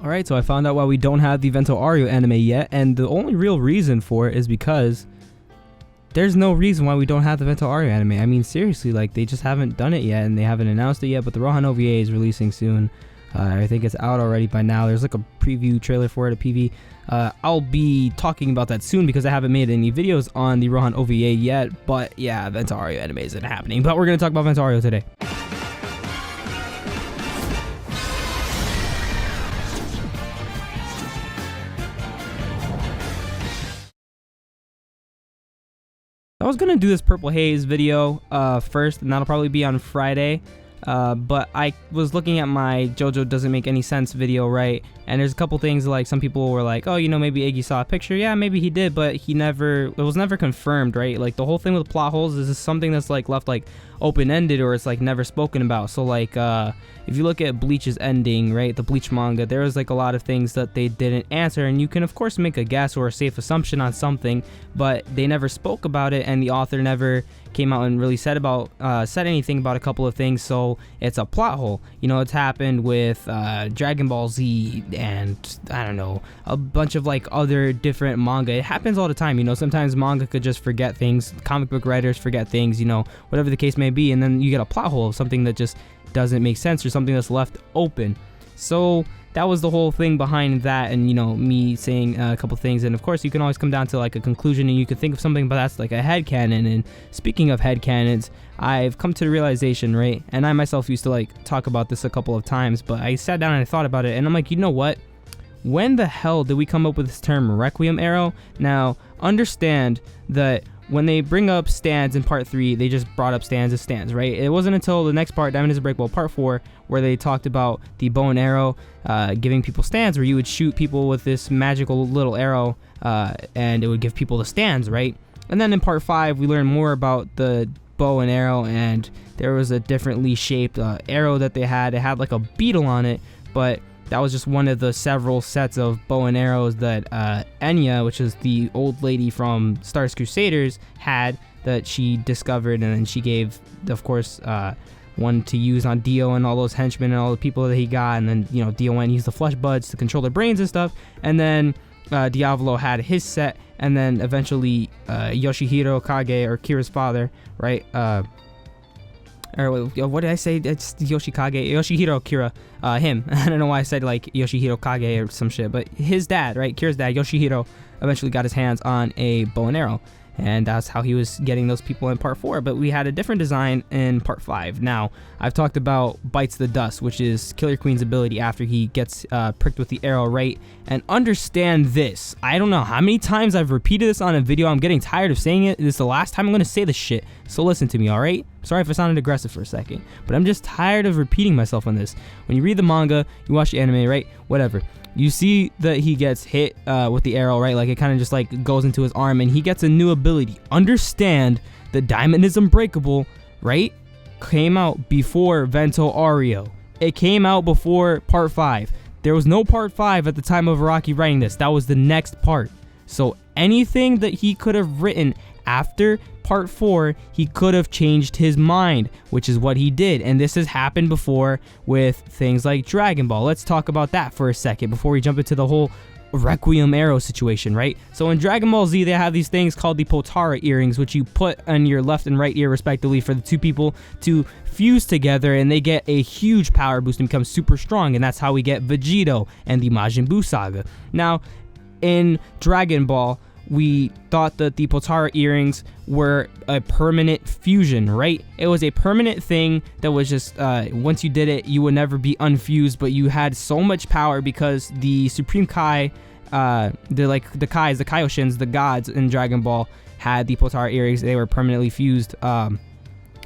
Alright, so I found out why we don't have the Vento Ario anime yet, and the only real reason for it is because there's no reason why we don't have the Vento Ario anime. I mean, seriously, like, they just haven't done it yet, and they haven't announced it yet, but the Rohan OVA is releasing soon. I think it's out already by now. There's like a preview trailer for it, a PV. I'll be talking about that soon because I haven't made any videos on the Rohan OVA yet, but yeah, Vento Ario anime isn't happening, but we're going to talk about Vento Ario today. I was gonna do this Purple Haze video first, and that'll probably be on Friday. But I was looking at my JoJo doesn't make any sense video, right? And there's a couple things like some people were like, oh, you know, maybe Iggy saw a picture. Yeah, maybe he did, but it was never confirmed, right? Like the whole thing with plot holes is something that's like left like open-ended, or it's like never spoken about. So like if you look at Bleach's ending, right, the Bleach manga, there was like a lot of things that they didn't answer, and you can of course make a guess or a safe assumption on something, but they never spoke about it, and the author never came out and really said anything about a couple of things. So it's a plot hole. You know, it's happened with Dragon Ball Z and I don't know, a bunch of like other different manga. It happens all the time. You know, sometimes manga could just forget things, comic book writers forget things, you know, whatever the case may be, and then you get a plot hole of something that just doesn't make sense or something that's left open. So that was the whole thing behind that, and you know, me saying a couple things, and of course you can always come down to like a conclusion, and you could think of something, but that's like a headcanon. And speaking of headcanons, I've come to the realization, right, and I myself used to like talk about this a couple of times, but I sat down and I thought about it, and I'm like, you know what, when the hell did we come up with this term Requiem Arrow? Now understand that when they bring up stands in part 3, they just brought up stands as stands, right? It wasn't until the next part, Diamond is Unbreakable part 4, where they talked about the bow and arrow giving people stands, where you would shoot people with this magical little arrow and it would give people the stands, right? And then in part 5, we learned more about the bow and arrow, and there was a differently shaped arrow that they had. It had like a beetle on it, but that was just one of the several sets of bow and arrows that Enya, which is the old lady from Star Crusaders, had, that she discovered, and then she gave, of course, one to use on Dio and all those henchmen and all the people that he got, and then, you know, Dio went and used the flesh buds to control their brains and stuff, and then Diavolo had his set, and then eventually Yoshihiro Kage, or Kira's father, right, or what did I say? It's Yoshihiro Kira, him. I don't know why I said like Yoshihiro Kage or some shit, but his dad, right, Kira's dad, Yoshihiro, eventually got his hands on a bow and arrow, and that's how he was getting those people in part 4. But we had a different design in part 5. Now, I've talked about Bites the Dust, which is Killer Queen's ability after he gets pricked with the arrow, right? And understand this. I don't know how many times I've repeated this on a video. I'm getting tired of saying it. This is the last time I'm going to say this shit. So listen to me, alright? Sorry if I sounded aggressive for a second, but I'm just tired of repeating myself on this. When you read the manga, you watch the anime, right? Whatever. You see that he gets hit with the arrow, right? Like it kind of just like goes into his arm, and he gets a new ability. Understand that Diamond is Unbreakable, right, came out before Vento Ario. It came out before part 5. There was no part 5 at the time of Araki writing this. That was the next part. So anything that he could have written after part 4, he could have changed his mind, which is what he did. And this has happened before with things like Dragon Ball. Let's talk about that for a second before we jump into the whole Requiem Arrow situation, right? So in Dragon Ball Z, they have these things called the Potara earrings, which you put on your left and right ear respectively for the two people to fuse together, and they get a huge power boost and become super strong, and that's how we get Vegito and the Majin Buu saga. Now, in Dragon Ball, we thought that the Potara earrings were a permanent fusion, right? It was a permanent thing that was just, once you did it, you would never be unfused, but you had so much power because the Supreme Kai, the Kaioshins, the gods in Dragon Ball, had the Potara earrings. They were permanently fused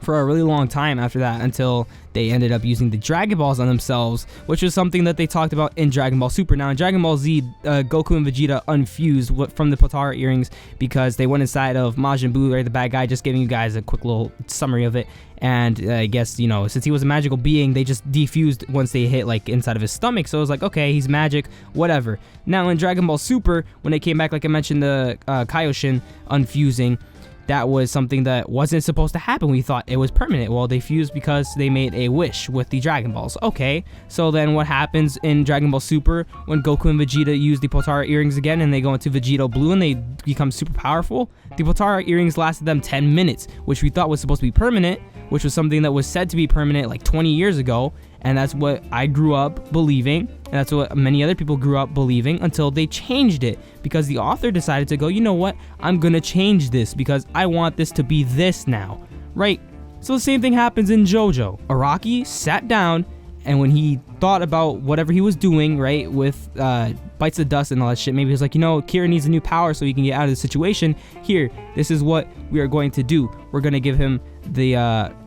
for a really long time after that, until they ended up using the Dragon Balls on themselves, which was something that they talked about in Dragon Ball Super. Now in Dragon Ball Z, Goku and Vegeta unfused from the Potara earrings because they went inside of Majin Buu, right, the bad guy. Just giving you guys a quick little summary of it. And I guess, you know, since he was a magical being, they just defused once they hit like inside of his stomach. So it was like, okay, he's magic, whatever. Now in Dragon Ball Super, when they came back, like I mentioned, the Kaioshin unfusing, that was something that wasn't supposed to happen. We thought it was permanent. Well, they fused because they made a wish with the Dragon Balls. Okay, so then what happens in Dragon Ball Super when Goku and Vegeta use the Potara earrings again and they go into Vegito Blue and they become super powerful? The Potara earrings lasted them 10 minutes, which we thought was supposed to be permanent, which was something that was said to be permanent like 20 years ago. And that's what I grew up believing, and that's what many other people grew up believing until they changed it, because the author decided to go, you know what, I'm gonna change this because I want this to be this now, right? So the same thing happens in JoJo. Araki sat down, and when he thought about whatever he was doing, right, with Bites the Dust and all that shit, maybe he was like, you know, Kira needs a new power so he can get out of the situation. Here, this is what we are going to do. We're gonna give him the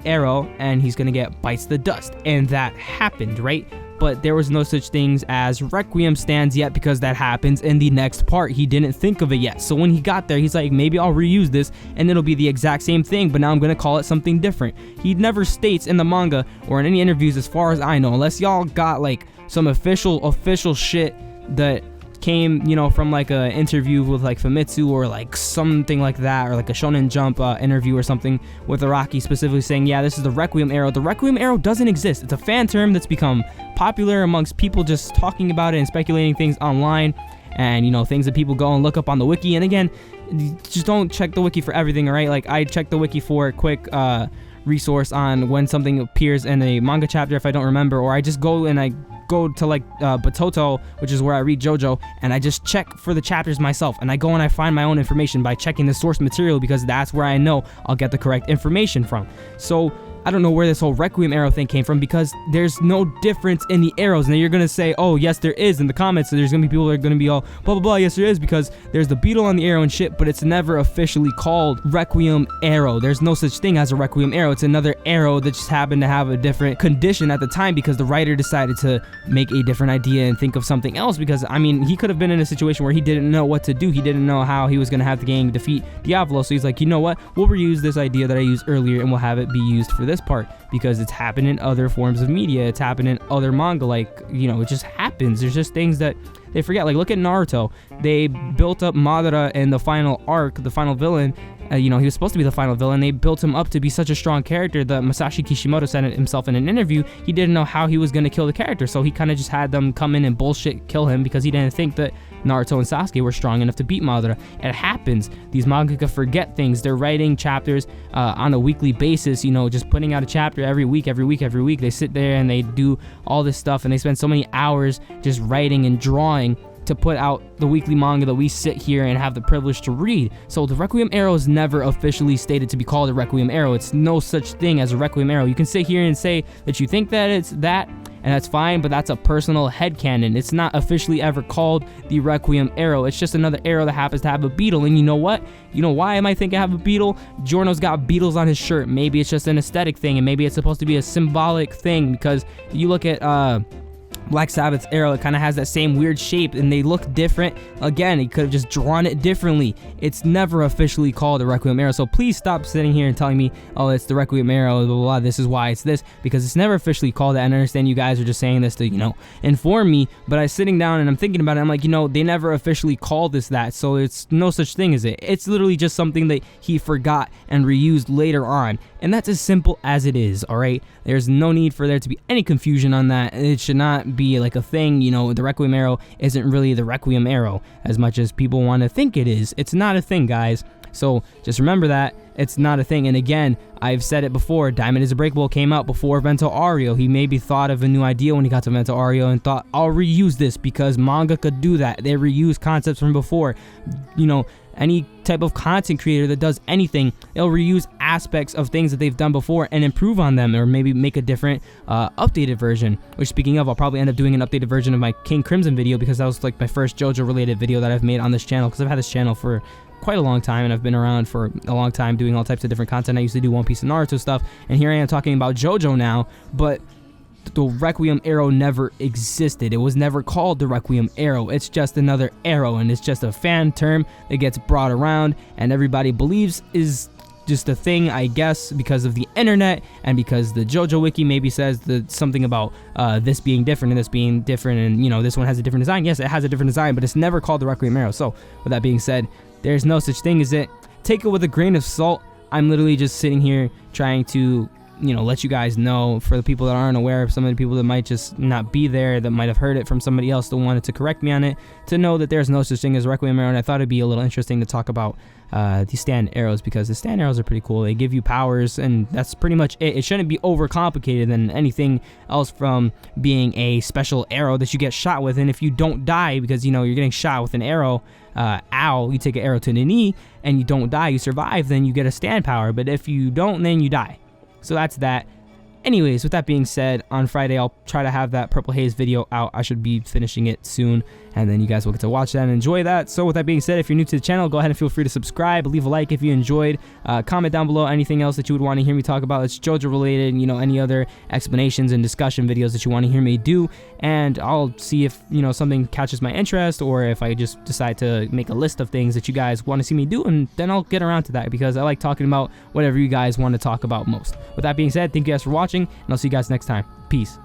arrow, and he's gonna get Bites the Dust, and that happened, right? But there was no such things as Requiem stands yet, because that happens in the next part. He didn't think of it yet. So when he got there, he's like, maybe I'll reuse this and it'll be the exact same thing, but now I'm gonna call it something different. He never states in the manga or in any interviews, as far as I know, unless y'all got like some official shit that came, you know, from like a interview with like Famitsu or like something like that, or like a Shonen Jump interview or something with Araki specifically saying, yeah, this is the Requiem Arrow. The Requiem Arrow doesn't exist. It's a fan term that's become popular amongst people just talking about it and speculating things online, and you know, things that people go and look up on the wiki. And again, just don't check the wiki for everything, all right? Like, I check the wiki for a quick resource on when something appears in a manga chapter if I don't remember, or I just go and I go to like Batoto, which is where I read JoJo, and I just check for the chapters myself, and I go and I find my own information by checking the source material, because that's where I know I'll get the correct information from. So I don't know where this whole Requiem Arrow thing came from, because there's no difference in the arrows. Now you're gonna say, oh yes there is, in the comments. So there's gonna be people that are gonna be all blah blah blah, yes there is, because there's the beetle on the arrow and shit, but it's never officially called Requiem Arrow. There's no such thing as a Requiem Arrow. It's another arrow that just happened to have a different condition at the time, because the writer decided to make a different idea and think of something else. Because I mean, he could have been in a situation where he didn't know what to do. He didn't know how he was gonna have the gang defeat Diavolo, so he's like, you know what, we'll reuse this idea that I used earlier and we'll have it be used for this part, because it's happened in other forms of media. It's happened in other manga. Like, you know, it just happens. There's just things that they forget. Like, look at Naruto. They built up Madara in the final arc, the final villain. You know, he was supposed to be the final villain. They built him up to be such a strong character that Masashi Kishimoto said it himself in an interview. He didn't know how he was going to kill the character, so he kind of just had them come in and bullshit kill him, because he didn't think that Naruto and Sasuke were strong enough to beat Madara. It happens. These mangaka forget things. They're writing chapters on a weekly basis, you know, just putting out a chapter every week. They sit there and they do all this stuff, and they spend so many hours just writing and drawing to put out the weekly manga that we sit here and have the privilege to read. So the Requiem Arrow is never officially stated to be called a Requiem Arrow. It's no such thing as a Requiem Arrow. You can sit here and say that you think that it's that, and that's fine, but that's a personal headcanon. It's not officially ever called the Requiem Arrow. It's just another arrow that happens to have a beetle. And you know what? You know why I might think I have a beetle? Giorno's got beetles on his shirt. Maybe it's just an aesthetic thing, and maybe it's supposed to be a symbolic thing, because you look at Black Sabbath's arrow, it kind of has that same weird shape, and they look different. Again, he could have just drawn it differently. It's never officially called a Requiem Arrow, so please stop sitting here and telling me, oh, it's the Requiem Arrow, blah, blah, blah, this is why it's this, because it's never officially called that. And I understand you guys are just saying this to, you know, inform me, but I was sitting down and I'm thinking about it, I'm like, you know, they never officially called this that, so it's no such thing as it. It's literally just something that he forgot and reused later on, and that's as simple as it is, alright? There's no need for there to be any confusion on that. It should not be like a thing, you know. The Requiem Arrow isn't really the Requiem Arrow as much as people want to think it is. It's not a thing, guys. So just remember that it's not a thing. And again, I've said it before, Diamond is Unbreakable came out before Vento Ario. He maybe thought of a new idea when he got to Vento Ario and thought, I'll reuse this, because manga could do that. They reuse concepts from before. You know, any type of content creator that does anything, they'll reuse aspects of things that they've done before and improve on them, or maybe make a different updated version. Which, speaking of, I'll probably end up doing an updated version of my King Crimson video, because that was like my first JoJo related video that I've made on this channel, because I've had this channel for quite a long time, and I've been around for a long time doing all types of different content. I used to do One Piece and Naruto stuff, and here I am talking about JoJo now, but the Requiem Arrow never existed. It was never called the Requiem Arrow. It's just another arrow, and it's just a fan term that gets brought around and everybody believes is just a thing, I guess, because of the internet, and because the JoJo wiki maybe says that something about this being different and this being different, and you know, this one has a different design. Yes, it has a different design, but it's never called the Requiem Arrow. So with that being said, there's no such thing as it. take it with a grain of salt. I'm literally just sitting here trying to, let you guys know, for the people that aren't aware, of some of the people that might just not be there, that might have heard it from somebody else that wanted to correct me on it, to know that there's no such thing as Requiem Arrow. And I thought it'd be a little interesting to talk about these stand arrows, because the stand arrows are pretty cool. They give you powers, and that's pretty much it. It shouldn't be overcomplicated than anything else, from being a special arrow that you get shot with. And if you don't die, because you're getting shot with an arrow, you take an arrow to the knee and you don't die, you survive, then you get a stand power. But if you don't, then you die. So that's that. Anyways, with that being said, on Friday I'll try to have that Purple Haze video out. I should be finishing it soon, and then you guys will get to watch that and enjoy that. So with that being said, if you're new to the channel, go ahead and feel free to subscribe, leave a like if you enjoyed, comment down below anything else that you would want to hear me talk about that's JoJo related, any other explanations and discussion videos that you want to hear me do, and I'll see if something catches my interest, or if I just decide to make a list of things that you guys want to see me do, and then I'll get around to that, because I like talking about whatever you guys want to talk about most. With that being said, thank you guys for watching, and I'll see you guys next time. Peace.